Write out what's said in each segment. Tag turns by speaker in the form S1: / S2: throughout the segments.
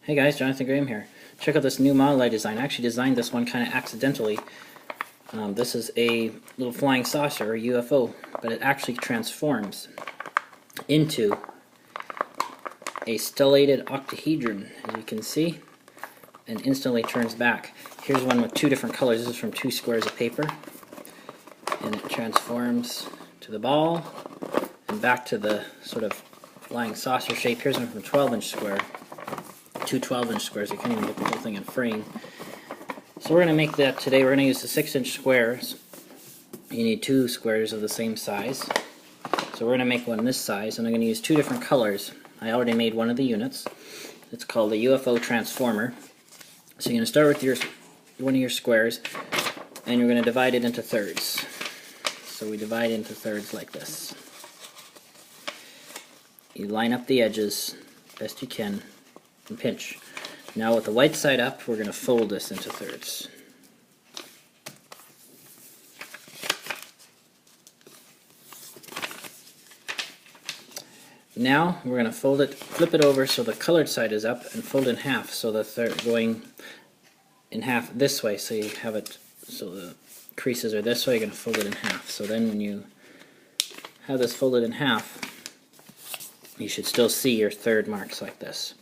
S1: Hey guys, Jonathan Graham here. Check out this new model I designed. I actually designed this one kind of accidentally. This is a little flying saucer, or UFO, but it actually transforms into a stellated octahedron, as you can see, and instantly turns back. Here's one with two different colors. This is from 2 squares of paper, and it transforms to the ball and back to the sort of flying saucer shape. Here's one from 12-inch square. 2 12-inch squares. You can't even get the whole thing in frame. So we're going to make that today. We're going to use the 6-inch squares. You need 2 squares of the same size. So we're going to make one this size, and I'm going to use 2 different colors. I already made one of the units. It's called the UFO transformer. So you're going to start with one of your squares, and you're going to divide it into thirds. So we divide into thirds like this. You line up the edges best you can and pinch. Now with the white side up, we're going to fold this into thirds. Now we're going to fold it, flip it over so the colored side is up, and fold in half, so the third going in half this way, so you have it so the creases are this way. You're going to fold it in half. So then when you have this folded in half, you should still see your third marks like this.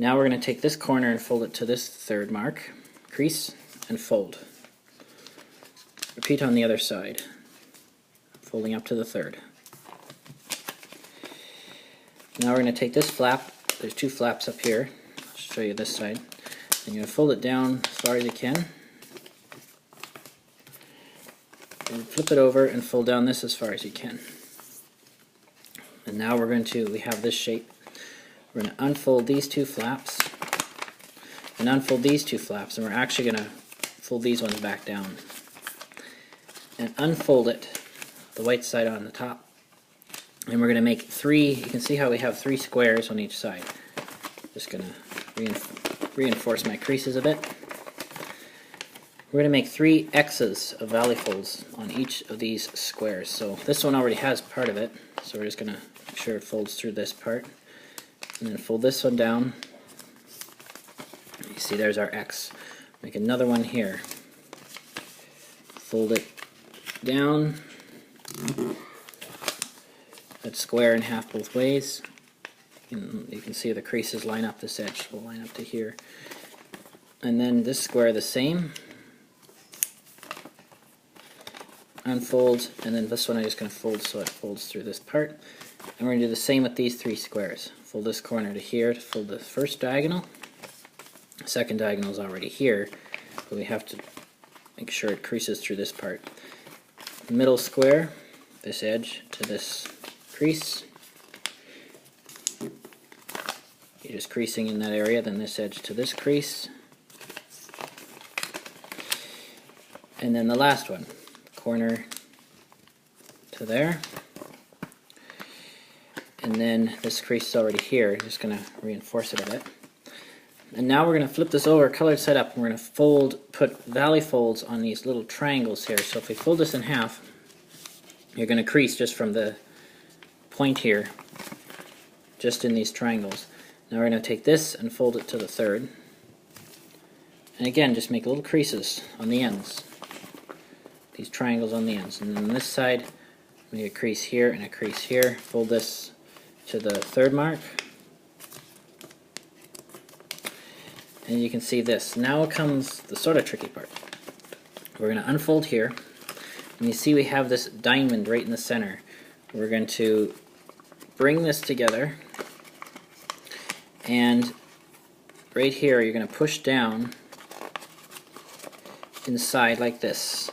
S1: Now we're going to take this corner and fold it to this third mark, crease, and fold. Repeat on the other side, folding up to the third. Now we're going to take this flap, there's 2 flaps up here, I'll show you this side, and you're going to fold it down as far as you can, and flip it over and fold down this as far as you can. And now we have this shape. We're going to unfold these 2 flaps and unfold these 2 flaps, and we're actually going to fold these ones back down and unfold it, the white side on the top, and we're going to make 3. You can see how we have 3 squares on each side. Just going to reinforce my creases a bit. We're going to make 3 X's of valley folds on each of these squares. So this one already has part of it, so we're just going to make sure it folds through this part. And then fold this one down. You see there's our X. Make another one here. Fold it down. That square in half both ways. You can see the creases line up. This edge will line up to here. And then this square the same. Unfold, and then this one I'm just going to fold so it folds through this part. And we're going to do the same with these 3 squares. Fold this corner to here to fold the first diagonal. The second diagonal is already here, but we have to make sure it creases through this part. Middle square, this edge to this crease. You're just creasing in that area, then this edge to this crease. And then the last one, corner to there. And then this crease is already here. Just going to reinforce it a bit. And now we're going to flip this over, colored side up, and we're going to put valley folds on these little triangles here. So if we fold this in half, you're going to crease just from the point here, just in these triangles. Now we're going to take this and fold it to the third. And again, just make little creases on the ends. These triangles on the ends. And then on this side, make a crease here and a crease here. Fold this to the third mark. And you can see this. Now comes the sort of tricky part. We're going to unfold here. And you see we have this diamond right in the center. We're going to bring this together. And right here you're going to push down inside like this.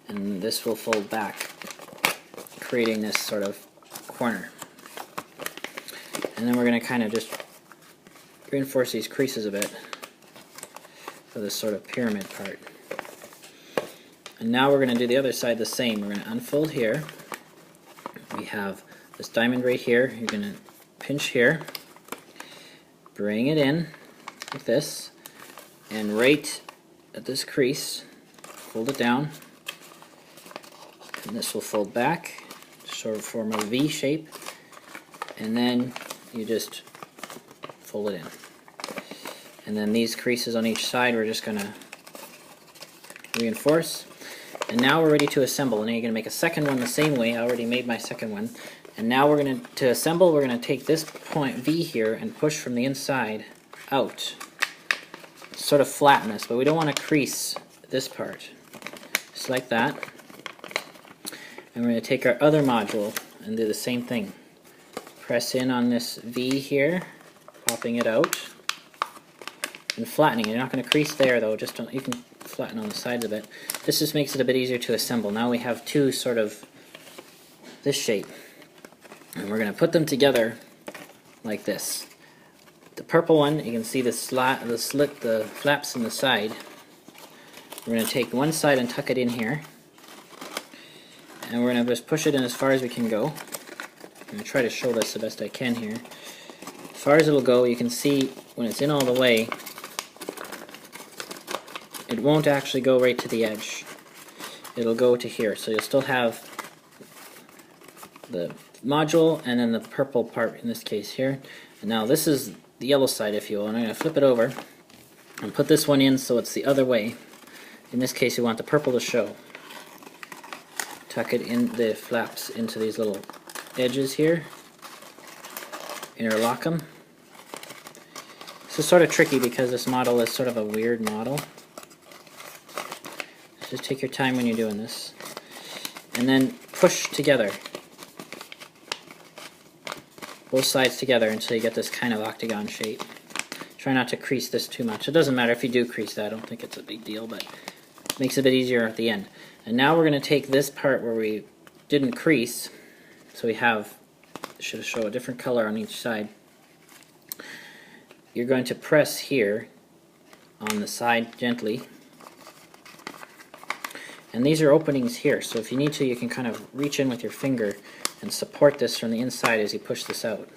S1: And this will fold back, creating this sort of corner. And then we're going to kind of just reinforce these creases a bit for this sort of pyramid part. And now we're going to do the other side the same. We're going to unfold here. We have this diamond right here. You're going to pinch here, bring it in like this, and right at this crease, fold it down. And this will fold back, sort of form a V shape, and then you just fold it in. And then these creases on each side we're just going to reinforce. And now we're ready to assemble. And now you're going to make a second one the same way. I already made my second one. And now we're going to assemble, we're going to take this point V here and push from the inside out. Sort of flatten this, but we don't want to crease this part. Just like that. And we're going to take our other module and do the same thing. Press in on this V here, popping it out, and flattening it. You're not going to crease there though, just don't, you can flatten on the sides a bit. This just makes it a bit easier to assemble. Now we have two sort of this shape. And we're going to put them together like this. The purple one, you can see the flaps in the side. We're going to take one side and tuck it in here. And we're going to just push it in as far as we can go. I'm going to try to show this the best I can here. As far as it'll go, you can see when it's in all the way, it won't actually go right to the edge. It'll go to here. So you'll still have the module and then the purple part in this case here. And now this is the yellow side, if you will, and I'm going to flip it over and put this one in so it's the other way. In this case we want the purple to show. Tuck it in the flaps into these little edges here. Interlock them. This is sort of tricky because this model is sort of a weird model. Just take your time when you're doing this. And then push together. Both sides together until you get this kind of octagon shape. Try not to crease this too much. It doesn't matter if you do crease that. I don't think it's a big deal, but it makes it a bit easier at the end. And now we're going to take this part where we didn't crease, so we have, should show a different color on each side. You're going to press here on the side gently. And these are openings here, so if you need to, you can kind of reach in with your finger and support this from the inside as you push this out.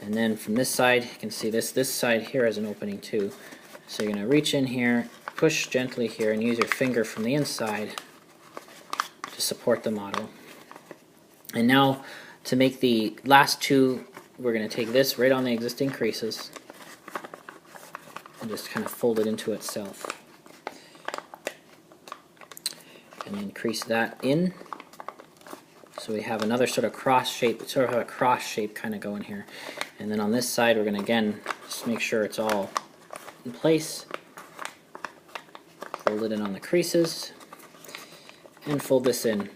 S1: And then from this side, you can see this side here has an opening too. So you're going to reach in here, push gently here, and use your finger from the inside to support the model. And now, to make the last two, we're going to take this right on the existing creases and just kind of fold it into itself. And then crease that in. So we have another sort of cross shape, sort of have a cross shape kind of going here. And then on this side we're going to again just make sure it's all in place. Fold it in on the creases and fold this in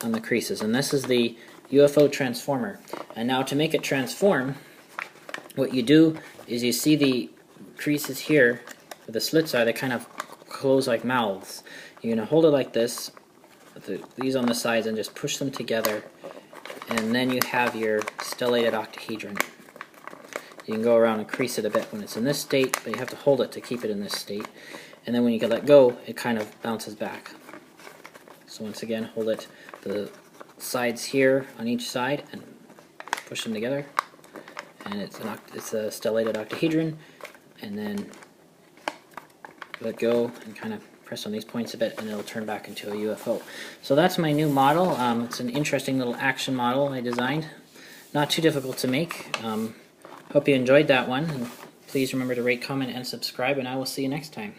S1: on the creases. And this is the UFO transformer. And now to make it transform, what you do is you see the creases here where the slits are, they kind of close like mouths. You're going to hold it like this, with these on the sides, and just push them together, and then you have your stellated octahedron. You can go around and crease it a bit when it's in this state, but you have to hold it to keep it in this state. And then when you can let go, it kind of bounces back. So once again, hold it, the sides here on each side, and push them together. And it's a stellated octahedron. And then let go and kind of press on these points a bit, and it'll turn back into a UFO. So that's my new model. It's an interesting little action model I designed. Not too difficult to make. Hope you enjoyed that one. And please remember to rate, comment, and subscribe, and I will see you next time.